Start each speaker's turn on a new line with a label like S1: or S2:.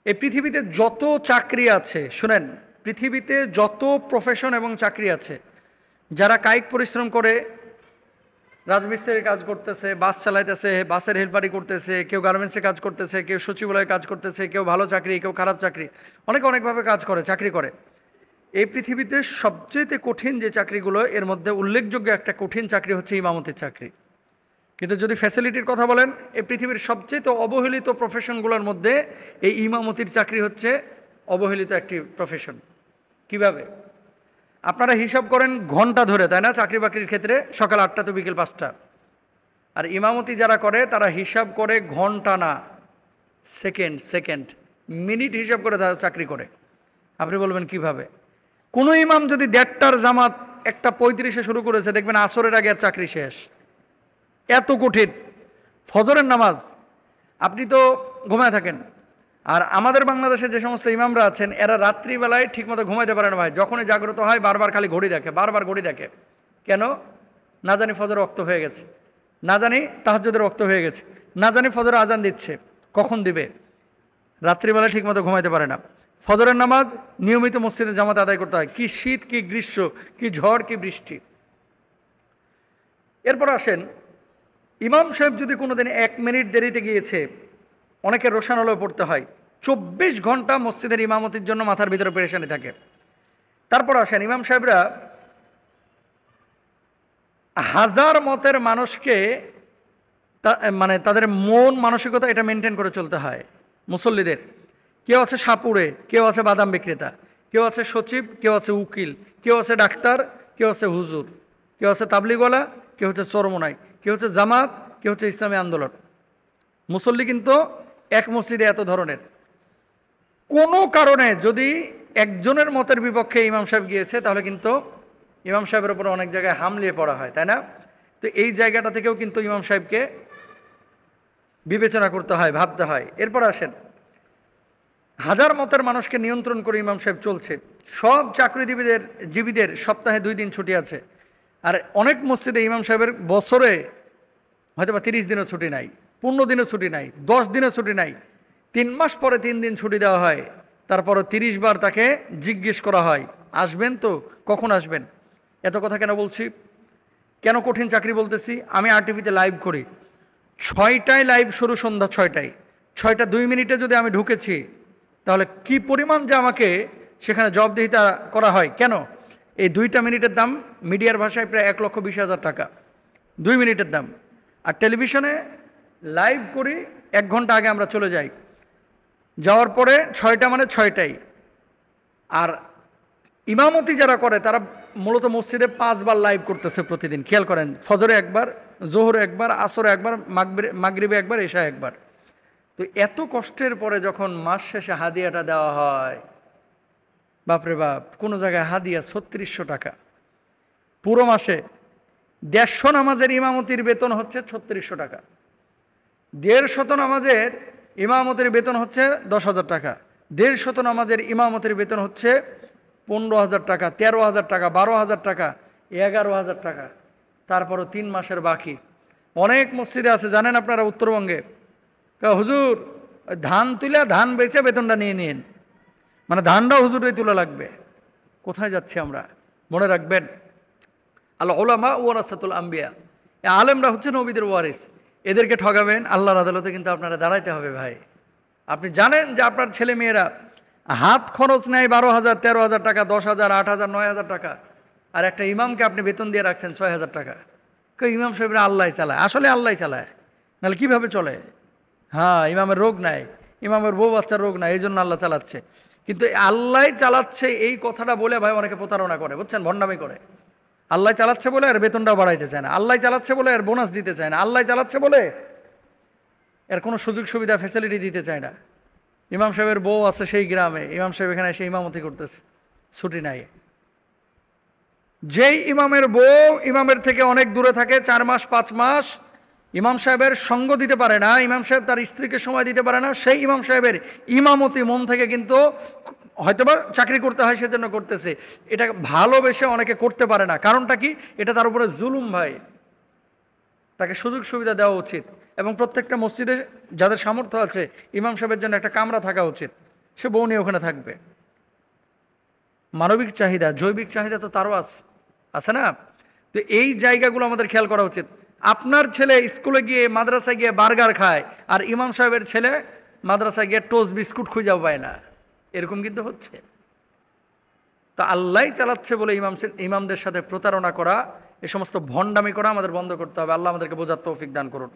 S1: এই পৃথিবীতে যত চাকরি আছে, শুনেন, পৃথিবীতে যত প্রফেশন এবং চাকরি আছে, যারা কায়িক পরিশ্রম করে রাজমিস্ত্রির কাজ করতেছে, বাস চালাইতেছে, বাসের হেল্পারি করতেছে, কেউ গার্মেন্টসে কাজ করতেছে, কেউ সচিবালয়ে কাজ করতেছে, কেউ ভালো চাকরি, কেউ খারাপ চাকরি, অনেকভাবে কাজ করে, চাকরি করে। এই পৃথিবীতে সবচেয়ে কঠিন যে চাকরিগুলো, এর মধ্যে উল্লেখযোগ্য একটা কঠিন চাকরি হচ্ছে ইমামতির চাকরি। কিন্তু যদি ফ্যাসিলিটির কথা বলেন, এই পৃথিবীর সবচেয়ে অবহেলিত প্রফেশনগুলোর মধ্যে এই ইমামতির চাকরি হচ্ছে অবহেলিত একটি প্রফেশন। কিভাবে? আপনারা হিসাব করেন ঘন্টা ধরে, তাই না? চাকরি বাকরির ক্ষেত্রে সকাল 8টা তো বিকেল 5টা। আর ইমামতি যারা করে তারা হিসাব করে ঘন্টা না, সেকেন্ড, মিনিট হিসাব করে তারা চাকরি করে। আপনি বলবেন কিভাবে? কোনো ইমাম যদি 1:30টার জামাত 1:35-এ শুরু করেছে, দেখবেন আসরের আগে আর চাকরি শেষ। এত কঠিন। ফজরের নামাজ, আপনি তো ঘুমায় থাকেন, আর আমাদের বাংলাদেশে যে সমস্ত ইমামরা আছেন এরা রাত্রিবেলায় ঠিকমতো ঘুমাইতে পারে না ভাই। যখনই জাগ্রত হয় বারবার খালি ঘড়ি দেখে, বারবার ঘড়ি দেখে। কেন? না জানি ফজর রক্ত হয়ে গেছে, না জানি তাহাজ্জুদের রক্ত হয়ে গেছে, না জানি ফজর আজান দিচ্ছে, কখন দিবে। রাত্রিবেলায় ঠিকমতো ঘুমাইতে পারে না। ফজরের নামাজ নিয়মিত মসজিদে জামাত আদায় করতে হয়, কি শীত, কি গ্রীষ্ম, কি ঝড়, কি বৃষ্টি। এরপর আসেন, ইমাম সাহেব যদি কোনোদিন 1 মিনিট দেরিতে গিয়েছে, অনেকের রোশানলে পড়তে হয়। 24 ঘন্টা মসজিদের ইমামতির জন্য মাথার ভিতরে পেরেশানি থাকে। তারপর আসেন, ইমাম সাহেবরা হাজার মতের মানুষকে মানে তাদের মন মানসিকতা এটা মেনটেন করে চলতে হয় মুসল্লিদের। কেউ আছে সাপুড়ে, কেউ আছে বাদাম বিক্রেতা, কেউ আছে সচিব, কেউ আছে উকিল, কেউ আছে ডাক্তার, কেউ আছে হুজুর, কেউ আছে তাবলিগওয়ালা, কেউ হচ্ছে চরমোনাই, কেউ হচ্ছে জামাত, কেউ হচ্ছে ইসলামী আন্দোলন। মুসল্লি কিন্তু এক মসজিদে এত ধরনের। কোনো কারণে যদি একজনের মতের বিপক্ষে ইমাম সাহেব গিয়েছে, তাহলে কিন্তু ইমাম সাহেবের উপর অনেক জায়গায় হামলিয়ে পড়া হয়, তাই না? তো এই জায়গাটা থেকেও কিন্তু ইমাম সাহেবকে বিবেচনা করতে হয়, ভাবতে হয়। এরপর আসেন, হাজার মতের মানুষকে নিয়ন্ত্রণ করে ইমাম সাহেব চলছে। সব জীবীদের সপ্তাহে 2 দিন ছুটি আছে, আর অনেক মসজিদে ইমাম সাহেবের বছরে হয়তোবা 30 দিনও ছুটি নাই, 15 দিনও ছুটি নাই, 10 দিনও ছুটি নাই। 3 মাস পরে 3 দিন ছুটি দেওয়া হয়, তারপরও 30 বার তাকে জিজ্ঞেস করা হয়, আসবেন তো, কখন আসবেন? এত কথা কেন বলছি, কেন কঠিন চাকরি বলতেছি? আমি আরটিভিতে লাইভ করি, 6টায় লাইভ শুরু, সন্ধ্যা 6টায়। 6টা 2 মিনিটে যদি আমি ঢুকেছি, তাহলে কি পরিমাণ যে আমাকে সেখানে জবাবদিহিতা করা হয়। কেন? এই 2টা মিনিটের দাম মিডিয়ার ভাষায় প্রায় 1,20,000 টাকা, 2 মিনিটের দাম। আর টেলিভিশনে লাইভ করি 1 ঘন্টা আগে আমরা চলে যাই, যাওয়ার পরে 6টা মানে 6টায়। আর ইমামতি যারা করে তারা মূলত মসজিদে 5 বার লাইভ করতেছে প্রতিদিন। খেয়াল করেন, ফজরে একবার, জোহরে একবার, আসরে একবার, মাগরিবে একবার, এশা একবার। তো এত কষ্টের পরে যখন মাস শেষে হাদিয়াটা দেওয়া হয়, বাপরে বাপ, কোনো জায়গায় হাদিয়া 3600 টাকা পুরো মাসে। 150 নামাজের ইমামতির বেতন হচ্ছে 3600 টাকা, 150 নামাজের ইমামতির বেতন হচ্ছে 10,000 টাকা, 150 নামাজের ইমামতির বেতন হচ্ছে 15,000 টাকা, 13,000 টাকা, 12,000 টাকা, 11,000 টাকা। তারপরও 3 মাসের বাকি। অনেক মসজিদে আছে জানেন আপনারা, উত্তরবঙ্গে, হুজুর ধান তুলে ধান বেচে বেতনটা নিয়ে নিন, মানে ধানটাও হুজুরই তোলা লাগবে। কোথায় যাচ্ছি আমরা? মনে রাখবেন, আল উলামা ওয়ারাসাতুল আম্বিয়া, আলেমরা হচ্ছে নবীদের ওয়ারিস। এদেরকে ঠকাবেন, আল্লাহর আদালতে কিন্তু আপনারা দাঁড়াইতে হবে ভাই। আপনি জানেন যে আপনার ছেলে মেয়েরা হাত খরচ নেয় 12,000, 13,000 টাকা, 10,000, 8,000, 9,000 টাকা, আর একটা ইমামকে আপনি বেতন দিয়ে রাখছেন 6,000 টাকা। ইমাম সাহেবরা আল্লাহ চালায়, আসলে আল্লাহ চালায়, নাহলে কীভাবে চলে? হ্যাঁ, ইমামের রোগ নাই, ইমামের বউ বাচ্চার রোগ নাই, এই জন্য আল্লাহ চালাচ্ছে। কিন্তু আল্লাহ চালাচ্ছে এই কথাটা বলে ভাই অনেকে প্রতারণা করে, বুঝছেন, ভণ্ডামি করে। আল্লাহ চালাচ্ছে বলে আর বেতনটাও বাড়াইতে চায় না, আল্লাহ চালাচ্ছে বলে আর বোনাস দিতে চায় না, আল্লাহ চালাচ্ছে বলে এর কোনো সুযোগ সুবিধা ফ্যাসিলিটি দিতে চায় না। ইমাম সাহেবের বউ আছে সেই গ্রামে, ইমাম সাহেব এখানে এসে ইমামতি করতেছে, ছুটি নাই। যেই ইমামের বউ ইমামের থেকে অনেক দূরে থাকে, 4 মাস 5 মাস ইমাম সাহেবের সঙ্গ দিতে পারে না, ইমাম সাহেব তার স্ত্রীকে সময় দিতে পারে না, সেই ইমাম সাহেবের ইমামতি মন থেকে কিন্তু হয়তোবা চাকরি করতে হয় সেজন্য করতেছে, এটা ভালোবেসে অনেকে করতে পারে না। কারণটা কি? এটা তার উপরে জুলুম ভাই। তাকে সুযোগ সুবিধা দেওয়া উচিত, এবং প্রত্যেকটা মসজিদে যাদের সামর্থ্য আছে ইমাম সাহেবের জন্য একটা কামরা থাকা উচিত। সে বউ নিয়ে ওখানে থাকবে। মানবিক চাহিদা, জৈবিক চাহিদা তো তারও আছে না? তো এই জায়গাগুলো আমাদের খেয়াল করা উচিত। আপনার ছেলে স্কুলে গিয়ে মাদ্রাসায় গিয়ে বার্গার খায়, আর ইমাম সাহেবের ছেলে মাদ্রাসায় গিয়ে টোস্ট বিস্কুট খুঁজাও পায় না, এরকম কিন্তু হচ্ছে। তা আল্লাহ চালাচ্ছে বলে ইমামদের সাথে প্রতারণা করা, এ সমস্ত ভণ্ডামি করা আমাদের বন্ধ করতে হবে। আল্লাহ আমাদেরকে বোঝার তৌফিক দান করুন।